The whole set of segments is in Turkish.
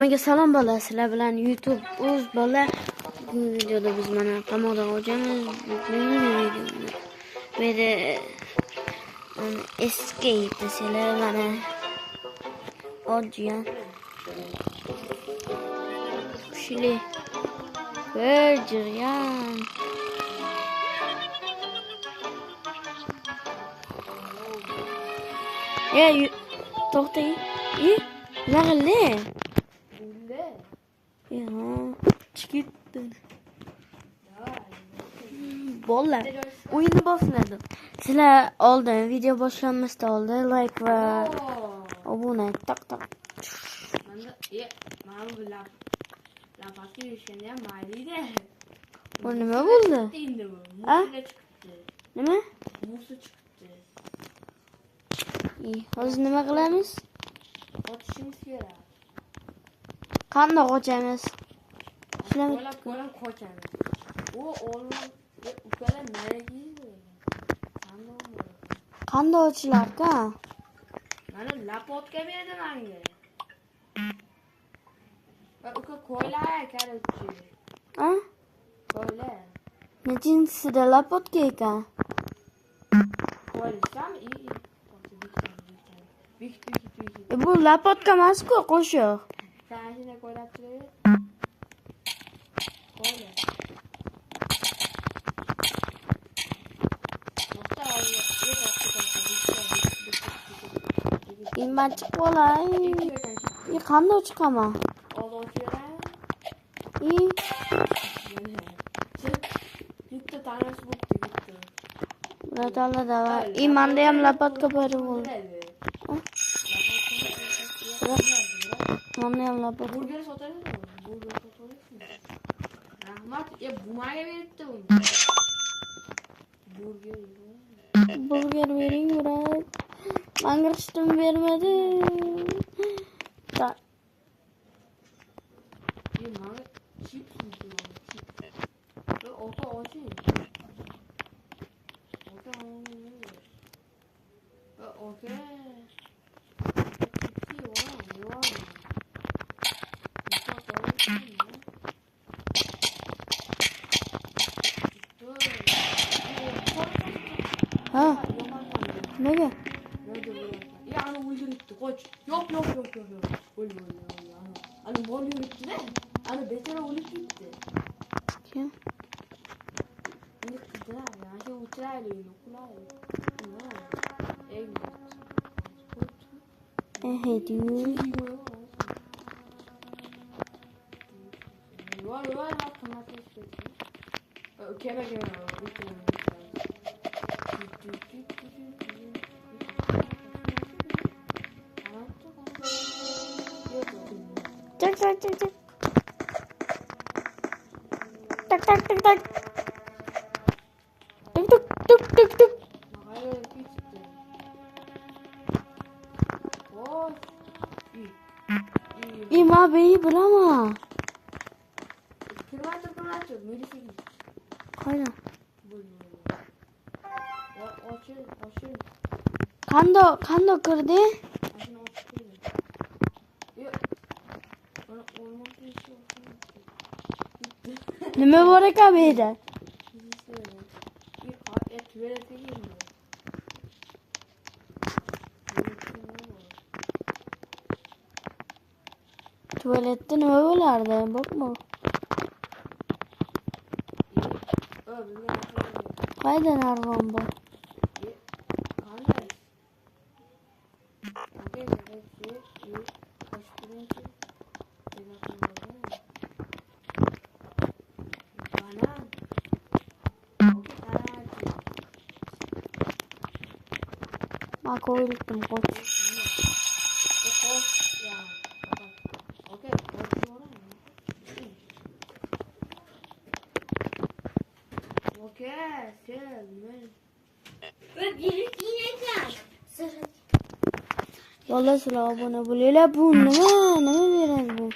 Menga salom bola, sizlar bilan YouTube o'z bola. Bugungi videoda biz mana qamoqda olamiz. Bugungi videoda beri escape desizlar mana olgan. Kuchli jarayon. To'xtang. Nima qildi? Ya, chiqdi. Bolalar, o'yinni boshladi. Sizlar oldin video boshlanmasdan oldin like va obuna tak. Bu nima bo'ldi? Ha? Nima? Hozir nima qilamiz? Qochishimiz kerak. Qanday qochamiz? Qo'lab qochamiz. U o'g'lim ukalar nariga Qanday ochilar-ka? mana lapotka berdi menga. Va uka qo'ylar karotchi. Ha? Qo'ylar. Nechinchisida lapotka ekan? Qo'ysam Bik. Bu lapotka emas-ku, qo'shiq. Sanashina qo'ylab turib. Qo'ylar. Men chiqib qolay. Qanday chiqaman? Bitta tanasi bo'pti. Ratolada va menda ham lapotka bor bo'ldi. Menda ham lapotka. Burger sotadimi? Burger sotadimi? Rahmat, bumaga beribdi uni. Burger bering, brat. Menga ishtim bermadi. Mana chips yeydi. Ota oching. Ota. Ha? Nega? Ya ana o'ldiribdi, qoch. Yo'q. O'ldi. Ana bol yuribdi-da. Ana betara o'lib ketdi. Kim? Endi qidirar, yana shu o'tirayli, uxlayli. Hediyu. Voy, kema. Tak. Tuk. Ma beyi bulama. Kırmaçır. Melisi git. Qayda? Açıl. Qanday kirdi? Aşını açıl. Yok. Bana olmaz bir şey olsun. Nima bor ekan bu yerda? Tuvaletda nima bo'lardi? Boqma. Qayda narvon bor? Ma ko'ylakdim qoch. Yo'lla sizlar obuna bo'linglar. Bu nima berasiz bu?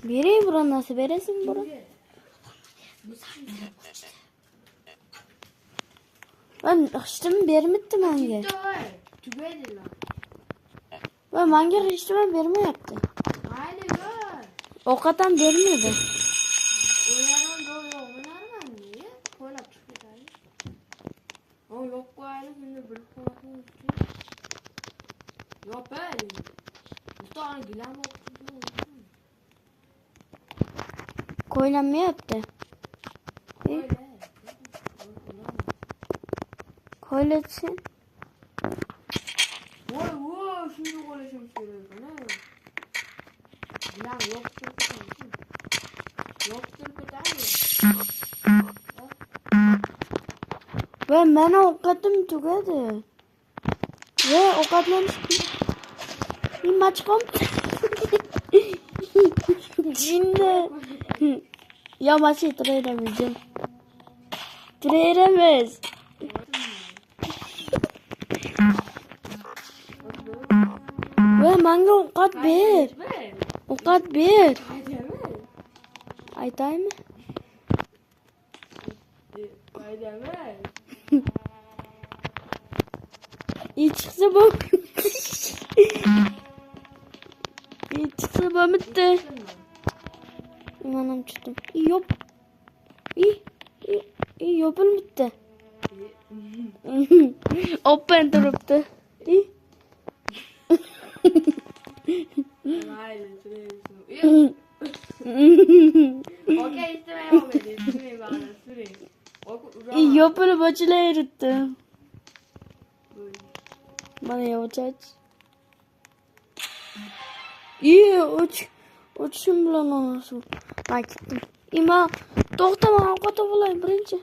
Bering, biror narsa berasizmi buni? Ben ishtim bermibdi menga. Tugaydilar. Va menga ishtim bermayapti. Mayli, Ovqatdan bermedi. O'ylarim doğru oynarman diye ko'ylab chiqib ketadi. O yo'q qo'yaylik, endi bilib qo'yamiz. Yopay. Usto'ni gilam o'qitdi. Koylanmayapti. Koylatsin. Voy voy, shunday qo'yishim kerak ana. Gilam yo'qtirib ketadi. Yo'qtirib ketadi. Ve meni ovqatim tugadi. Ve ovqatlanish nima chiqam? Jinni. Ya masih traderimiz. Traderimiz. Ve menga ovqat ber. Ovqat ber. Aytaymi? İyi çıksa bu. İyi çıksa bu bitti. İmanım çıktım. İyi yok. İyi yopul bitti. Open turuptu. İyi. Okey, istemeye bana. İyi yopulu başıyla yürüttü. Bana yavaş aç. İyi uçuşum bilan olsun. Ben gittim. İma to'xtama, ovqat olayım birinchi.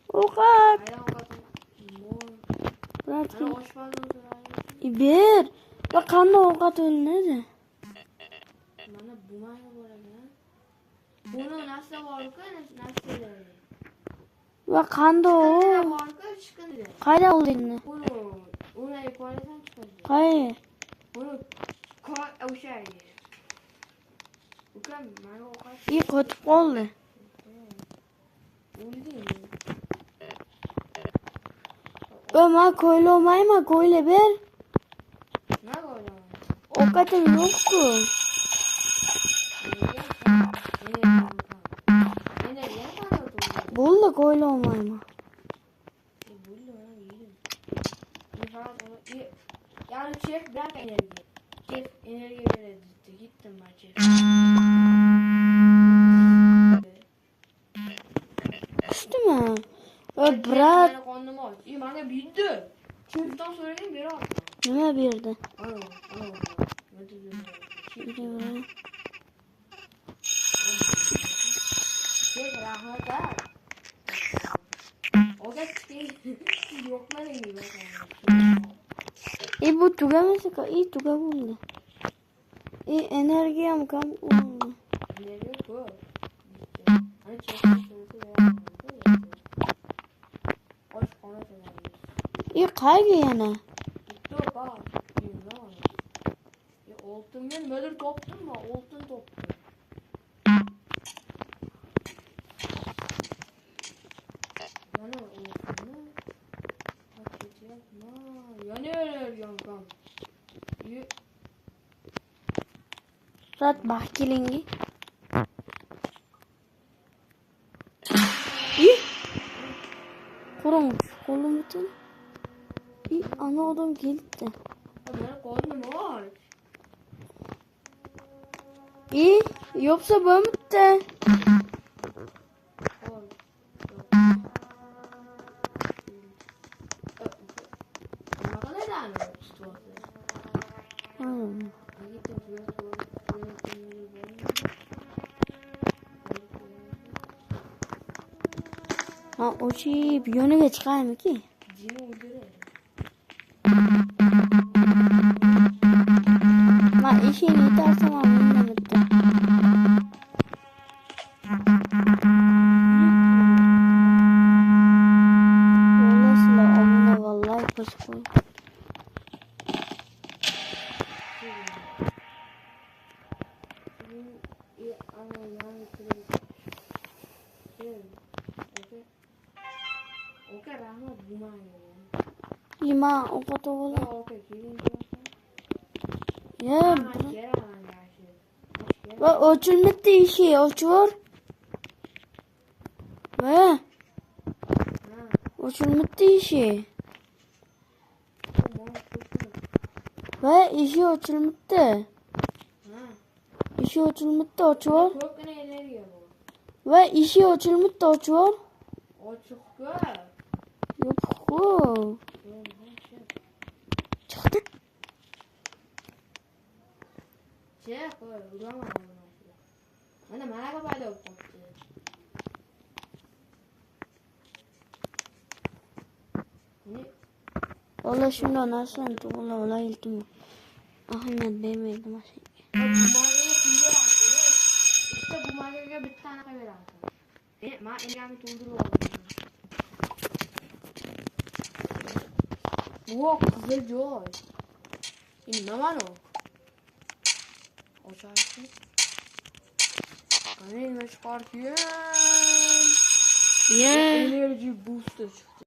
Ovqat. Ber. Va qanday ovqat olinadi? Mana bumayga bo'ladi. Buni narsa bor-ku, narsalar. Va qanday o? Bor-ku, chiqindi. Qayda oldingni? Uni qo'ysan chiqadi. Qayda? Buni o'sha yer. Ukam, mana ovqat. İyi qotib qoldi. Ben koyla olmayma, koyla ber. Ne koyla? Ovqatim yo'q-ku. Bo'ldi, koyla olmayma. Yani chef bırak enerji. Chef enerji veredi. Gittim ben chef. Kustimi? Brat. Bana bildi. Chef'tan söyledim beri aldım. Nima berdi? Chef rahmat ha. O da yokmadı gibi. Bu tugamasa iyi tuga bo'ldi. Energiyam kam bo'ldi. Enerji bu. Hani chef'tan söyledim. Qayga yana? Dur bak. Oltun ben müdür toptum mu? Oltun toptum. Bana oltunu paketiyat ma. Yanıyor yankam. Rat bak kelingi. Kurumuş kolum bütün. Ana odam geldi. Ben kolum var. İyi yoksa ben bitti. Ha o şey bir yöne çıkar mı ki? Ma işini itarsam anında bitti. Olasıla amına vallahi koşkoy. İma o kadar ola. Ya Va ochilmoqda eshik, ochvor. Va Ha. ochilmoqda eshik. Tamam. Va eshik ochilmoqda. Ha. Eshik ochilmoqda, ochvor. Ko'pgina energiya bor. Va eshik ochilmoqda, ochvor. Ochiq-ku. Yo'q-ku. Chiqdi. Chiq, ulama. Mana bu paydo bo'lib qolibdi. Ne? Vallahi shunday narsani to'g'rilab iltimos. Ahamiyat bermaydi mashina. Bu magaga bitta anaqa beradi. Men egamni to'ldirib oldim. Voh, qizil joy. Nima mana? Ochaylik. Qani nima chiqargan? Yeah. Energy booster chiqdi.